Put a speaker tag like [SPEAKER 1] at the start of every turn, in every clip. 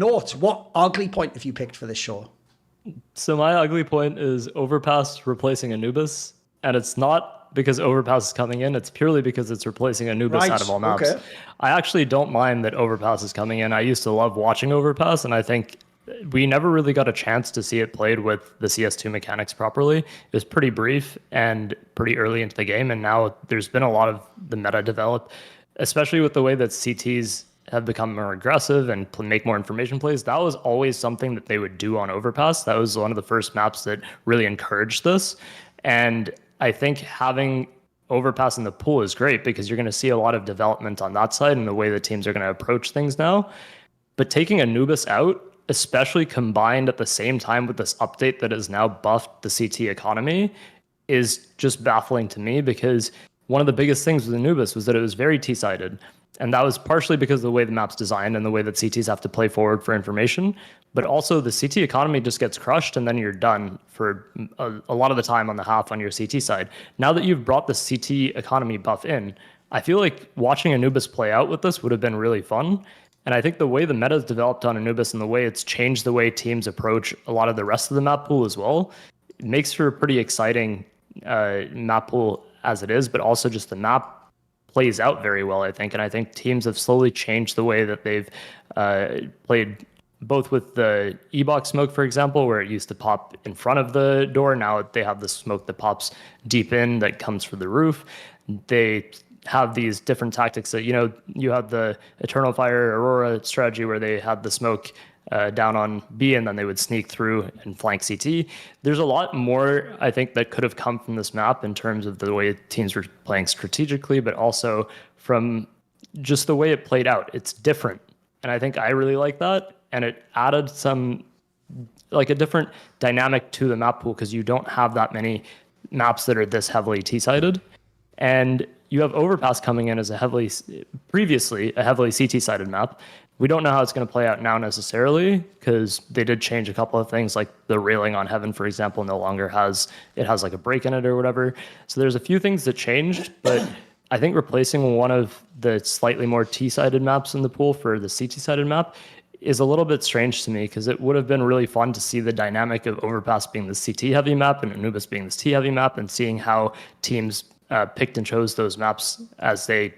[SPEAKER 1] Note, what ugly point have you picked for this show?
[SPEAKER 2] So my ugly point is Overpass replacing Anubis, and it's not because Overpass is coming in, it's purely because it's replacing Anubis out of
[SPEAKER 1] Right,
[SPEAKER 2] all maps.
[SPEAKER 1] okay.
[SPEAKER 2] I actually don't mind that Overpass is coming in. I used to love watching Overpass, and I think we never really got a chance to see it played with the CS2 mechanics properly. It was pretty brief and pretty early into the game, and now there's been a lot of the meta developed, especially with the way that CTs have become more aggressive and make more information plays. That was always something that they would do on Overpass. That was one of the first maps that really encouraged this. And I think having Overpass in the pool is great because you're going to see a lot of development on that side and the way the teams are going to approach things now. But taking Anubis out, especially combined at the same time with this update that has now buffed the CT economy, is just baffling to me because one of the biggest things with Anubis was that it was very T-sided. And that was partially because of the way the map's designed and the way that CTs have to play forward for information. But also the CT economy just gets crushed and then you're done for a lot of the time on the half on your CT side. Now that you've brought the CT economy buff in, I feel like watching Anubis play out with this would have been really fun. And I think the way the meta's developed on Anubis and the way it's changed the way teams approach a lot of the rest of the map pool as well, it makes for a pretty exciting map pool as it is, but also just the map plays out very well, I think. And I think teams have slowly changed the way that they've played, both with the E-box smoke, for example, where it used to pop in front of the door. Now they have the smoke that pops deep in that comes from the roof. They have these different tactics that, you have the Eternal Fire Aurora strategy where they had the smoke down on B and then they would sneak through and flank CT. There's a lot more, I think, that could have come from this map in terms of the way teams were playing strategically, but also from just the way it played out. It's different. And I think I really like that. And it added some, like a different dynamic to the map pool because you don't have that many maps that are this heavily T-sided. And you have Overpass coming in as previously a heavily CT-sided map. We don't know how it's going to play out now necessarily because they did change a couple of things, like the railing on Heaven, for example, no longer has like a break in it or whatever. So there's a few things that changed, but I think replacing one of the slightly more T-sided maps in the pool for the CT-sided map is a little bit strange to me because it would have been really fun to see the dynamic of Overpass being the CT-heavy map and Anubis being this T-heavy map and seeing how teams picked and chose those maps as they,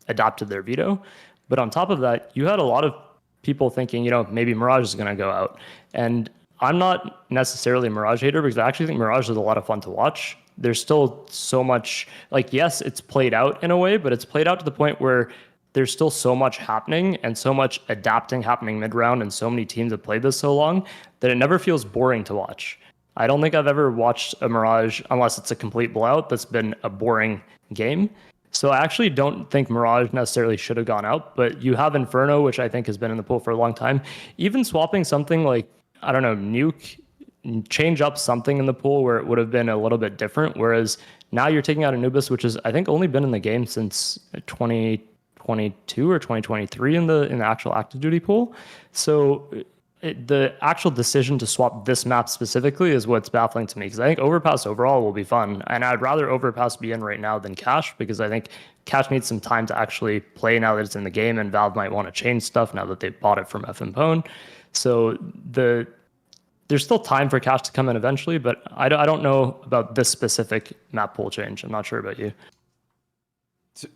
[SPEAKER 2] adopted their veto. But on top of that, you had a lot of people thinking, maybe Mirage is going to go out. And I'm not necessarily a Mirage hater because I actually think Mirage is a lot of fun to watch. There's still so much, yes, it's played out in a way, but it's played out to the point where there's still so much happening and so much adapting happening mid-round and so many teams have played this so long that it never feels boring to watch. I don't think I've ever watched a Mirage, unless it's a complete blowout, that's been a boring game. So I actually don't think Mirage necessarily should have gone out, but you have Inferno, which I think has been in the pool for a long time. Even swapping something like, I don't know, Nuke, change up something in the pool where it would have been a little bit different, whereas now you're taking out Anubis, which is, I think, only been in the game since 2022 or 2023 in the actual active duty pool. So the actual decision to swap this map specifically is what's baffling to me because I think Overpass overall will be fun. And I'd rather Overpass be in right now than Cash because I think Cash needs some time to actually play now that it's in the game and Valve might want to change stuff now that they've bought it from FMPone. So there's still time for Cash to come in eventually, but I don't know about this specific map pool change. I'm not sure about you.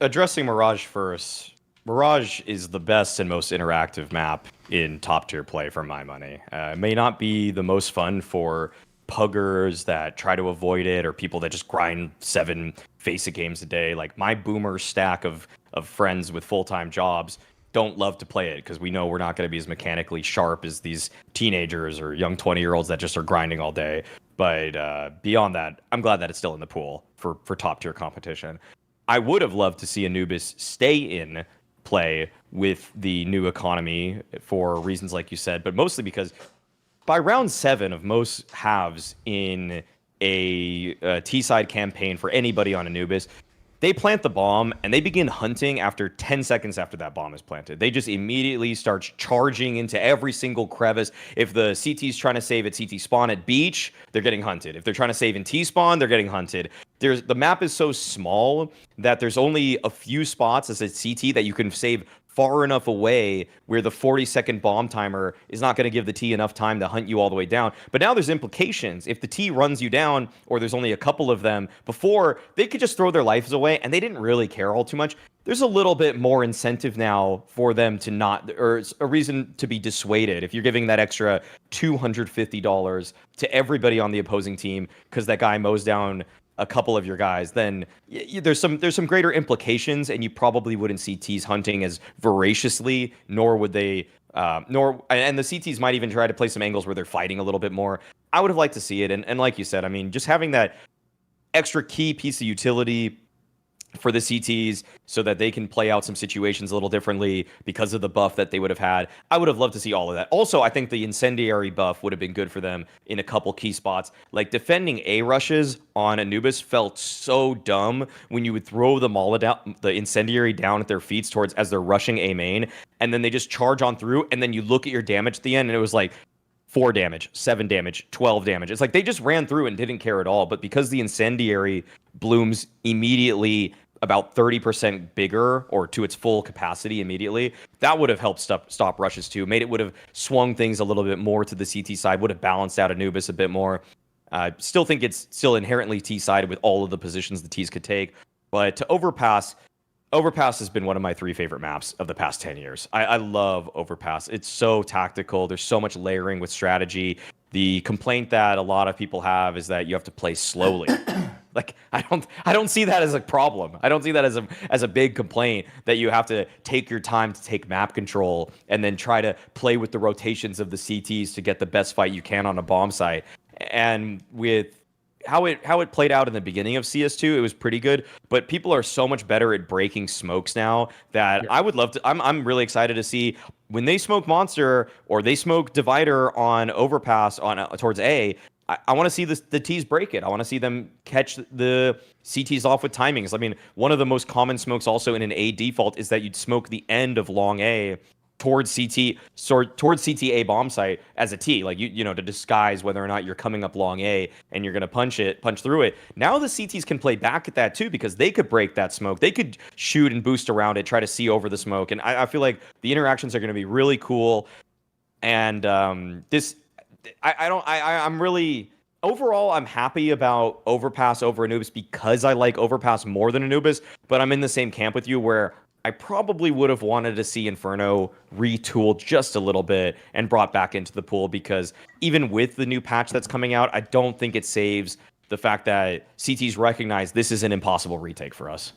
[SPEAKER 3] Addressing Mirage first. Mirage is the best and most interactive map in top tier play for my money. It may not be the most fun for puggers that try to avoid it or people that just grind 7 Faceit games a day. Like my boomer stack of friends with full-time jobs don't love to play it because we know we're not going to be as mechanically sharp as these teenagers or young 20-year-olds that just are grinding all day. But beyond that, I'm glad that it's still in the pool for top tier competition. I would have loved to see Anubis stay in play with the new economy for reasons like you said, but mostly because by round 7 of most halves in a T-side campaign for anybody on Anubis, they plant the bomb and they begin hunting after 10 seconds after that bomb is planted. They just immediately start charging into every single crevice. If the CT's trying to save at CT spawn at beach, they're getting hunted. If they're trying to save in T spawn, they're getting hunted. The map is so small that there's only a few spots as a CT that you can save far enough away where the 40-second bomb timer is not going to give the T enough time to hunt you all the way down. But now there's implications. If the T runs you down, or there's only a couple of them, before, they could just throw their lives away, and they didn't really care all too much. There's a little bit more incentive now for them to not, or a reason to be dissuaded. If you're giving that extra $250 to everybody on the opposing team because that guy mows down a couple of your guys, then there's some greater implications, and you probably wouldn't see T's hunting as voraciously, nor would they, and the CTs might even try to play some angles where they're fighting a little bit more. I would have liked to see it, and like you said, I mean, just having that extra key piece of utility for the CTs so that they can play out some situations a little differently because of the buff that they would have had. I would have loved to see all of that. Also, I think the incendiary buff would have been good for them in a couple key spots. Like defending A rushes on Anubis felt so dumb when you would throw the incendiary down at their feet towards as they're rushing A main, and then they just charge on through, and then you look at your damage at the end and it was like 4 damage, 7 damage, 12 damage. It's like they just ran through and didn't care at all. But because the incendiary blooms immediately about 30% bigger, or to its full capacity immediately, that would have helped stop rushes too. Would have swung things a little bit more to the CT side, would have balanced out Anubis a bit more. Still think it's still inherently T-sided with all of the positions the Ts could take. But to Overpass has been one of my 3 favorite maps of the past 10 years. I love Overpass. It's so tactical. There's so much layering with strategy. The complaint that a lot of people have is that you have to play slowly. Like, I don't see that as a problem. I don't see that as a big complaint that you have to take your time to take map control and then try to play with the rotations of the CTs to get the best fight you can on a bomb site. And with how it played out in the beginning of CS2, it was pretty good, but people are so much better at breaking smokes now that I would love to. I'm really excited to see when they smoke Monster or they smoke Divider on Overpass towards A. I want to see the T's break it. I want to see them catch the CTs off with timings. I mean, one of the most common smokes also in an A default is that you'd smoke the end of long A towards CT A bomb site as a T, like you know, to disguise whether or not you're coming up long A and you're gonna punch through it. Now the CTs can play back at that too, because they could break that smoke. They could shoot and boost around it, try to see over the smoke, and I feel like the interactions are gonna be really cool. And I'm really overall, I'm happy about Overpass over Anubis because I like Overpass more than Anubis, but I'm in the same camp with you where I probably would have wanted to see Inferno retooled just a little bit and brought back into the pool, because even with the new patch that's coming out, I don't think it saves the fact that CTs recognize this is an impossible retake for us.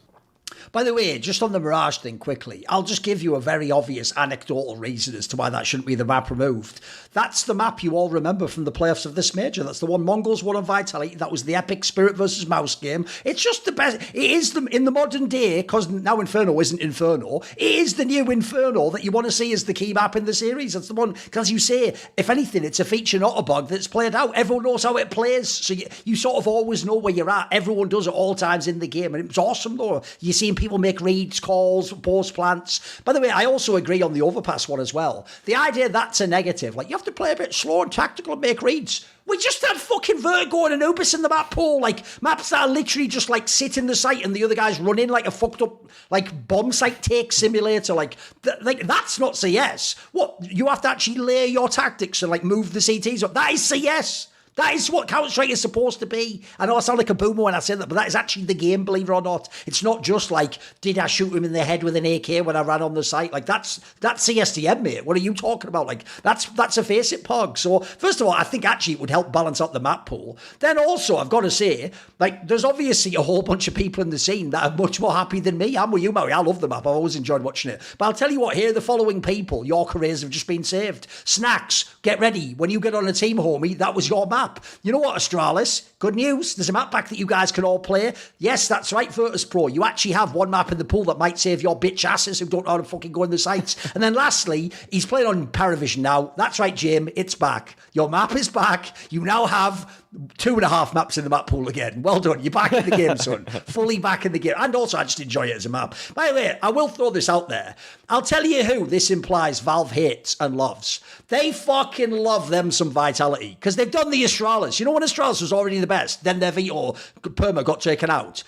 [SPEAKER 1] By the way, just on the Mirage thing quickly, I'll just give you a very obvious anecdotal reason as to why that shouldn't be the map removed. That's the map you all remember from the playoffs of this major. That's the one Mongols won on Vitality. That was the epic Spirit versus Mouse game. It's just the best. It is in the modern day, because now Inferno isn't Inferno. It is the new Inferno that you want to see as the key map in the series. That's the one, because you say, if anything, it's a feature, not a bug, that's played out. Everyone knows how it plays, so you sort of always know where you're at. Everyone does at all times in the game, and it was awesome though. You seeing people make reads, calls, post plants. By the way, I also agree on the Overpass one as well. The idea that's a negative, like you have to play a bit slow and tactical and make reads. We just had fucking Vertigo and Anubis in the map pool, like maps that are literally just like sit in the site and the other guys run in like a fucked up like bomb site take simulator. Like that's not CS. What, you have to actually layer your tactics and like move the CTs up. That is CS. That is what Counter-Strike is supposed to be. I know I sound like a boomer when I say that, but that is actually the game, believe it or not. It's not just like, did I shoot him in the head with an AK when I ran on the site? Like, that's CSTM, mate. What are you talking about? Like, that's a face it pog. So, first of all, I think actually it would help balance out the map pool. Then also, I've got to say, like, there's obviously a whole bunch of people in the scene that are much more happy than me. I'm with you, Murray. I love the map. I've always enjoyed watching it. But I'll tell you what, here are the following people. Your careers have just been saved. Snacks, get ready. When you get on a team, homie, that was your map. You know what, Astralis? Good news. There's a map pack that you guys can all play. Yes, that's right, Virtus Pro. You actually have one map in the pool that might save your bitch asses who don't know how to fucking go in the sites. And then lastly, he's playing on Paravision now. That's right, Jim. It's back. Your map is back. You now have 2.5 maps in the map pool again. Well done. You're back in the game, son. Fully back in the game. And also, I just enjoy it as a map. By the way, I will throw this out there. I'll tell you who this implies Valve hates and loves. They fucking love them some Vitality, because they've done the Astralis. You know when Astralis was already the best, then their Veto Perma got taken out.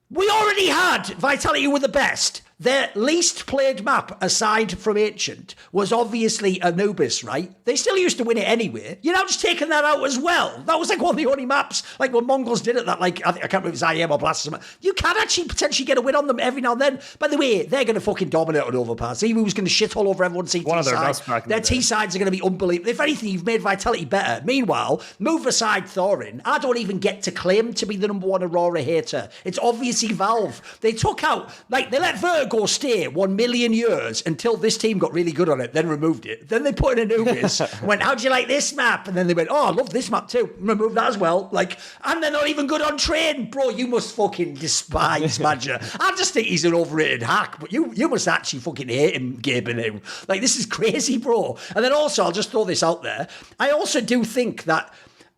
[SPEAKER 1] We already had Vitality who were the best. Their least played map, aside from Ancient, was obviously Anubis, right? They still used to win it anyway. You're now just taking that out as well. That was like one of the only maps, like when Mongols did it, that like, I can't remember if it was IM or Blast or something. You can actually potentially get a win on them every now and then. By the way, they're going to fucking dominate on Overpass. Even who's going to shit all over everyone's CT
[SPEAKER 2] One of their
[SPEAKER 1] side.
[SPEAKER 2] best back in
[SPEAKER 1] Their
[SPEAKER 2] the day.
[SPEAKER 1] T sides are going to be unbelievable. If anything, you've made Vitality better. Meanwhile, move aside Thorin. I don't even get to claim to be the number one Aurora hater. It's obviously Valve. They took out, like, they let Vertigo stay 1 million years until this team got really good on it, then removed it. Then they put in Anubis, went, how'd you like this map? And then they went, oh, I love this map too. Remove that as well. Like, and they're not even good on train. Bro, you must fucking despise Badger. I just think he's an overrated hack, but you must actually fucking hate him, Gabe and him. Like, this is crazy, bro. And then also, I'll just throw this out there. I also do think that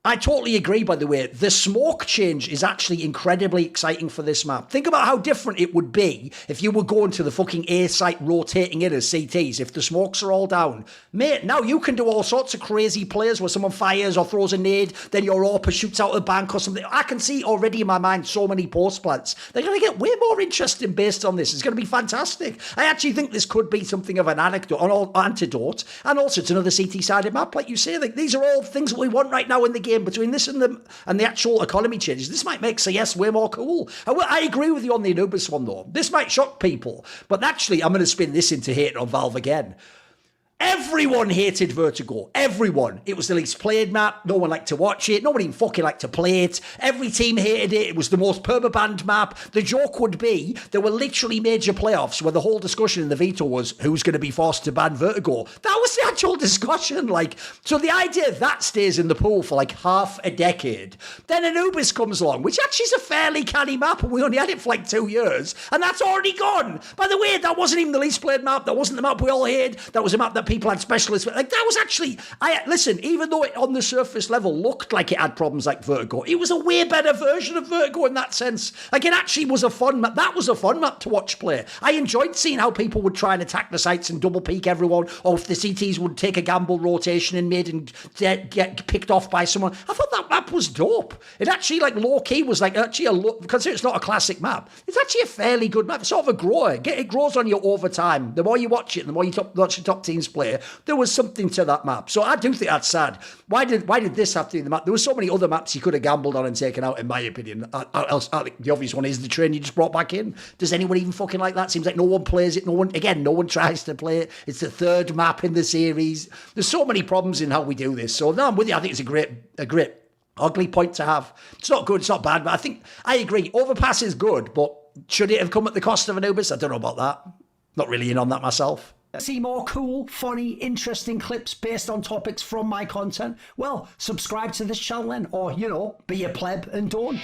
[SPEAKER 1] I totally agree, by the way. The smoke change is actually incredibly exciting for this map. Think about how different it would be if you were going to the fucking A site rotating in as CTs, if the smokes are all down. Mate, now you can do all sorts of crazy plays where someone fires or throws a nade, then your AWP shoots out the bank or something. I can see already in my mind so many post plants. They're going to get way more interesting based on this. It's going to be fantastic. I actually think this could be something of an antidote. And also, it's another CT-sided map, like you say. Like, these are all things that we want right now in the game. Between this and the actual economy changes, this might make CS way more cool. I agree with you on the Anubis one, though. This might shock people, but actually, I'm going to spin this into hate on Valve again. Everyone hated Vertigo. Everyone. It was the least played map. No one liked to watch it. Nobody even fucking liked to play it. Every team hated it. It was the most permabanned map. The joke would be there were literally major playoffs where the whole discussion in the veto was who's going to be forced to ban Vertigo. That was the actual discussion. Like, so the idea that stays in the pool for like half a decade. Then Anubis comes along, which actually is a fairly canny map, and we only had it for like 2 years, and that's already gone. By the way, that wasn't even the least played map. That wasn't the map we all hated. That was a map that people had specialists. Like, that was actually, listen, even though it on the surface level looked like it had problems like Vertigo, it was a way better version of Vertigo in that sense. Like, it actually was a fun map. That was a fun map to watch play. I enjoyed seeing how people would try and attack the sites and double peek everyone, or if the CTs would take a gamble rotation in mid and get picked off by someone. I thought that map was dope. It actually, like, low-key was like actually because it's not a classic map, it's actually a fairly good map. It's sort of a grower. It grows on you over time. The more you watch it, the more you watch the top teams play, there was something to that map. So I do think that's sad. Why did this have to be the map? There were so many other maps you could have gambled on and taken out, in my opinion. The obvious one is the train you just brought back in. Does anyone even fucking like that? Seems like no one plays it. No one tries to play it. It's the third map in the series. There's so many problems in how we do this. So no, I'm with you. I think it's a great ugly point to have. It's not good, it's not bad, but I agree. Overpass is good, but should it have come at the cost of Anubis? I don't know about that. Not really in on that myself. See more cool, funny, interesting clips based on topics from my content? Well, subscribe to this channel then, or, be a pleb and don't.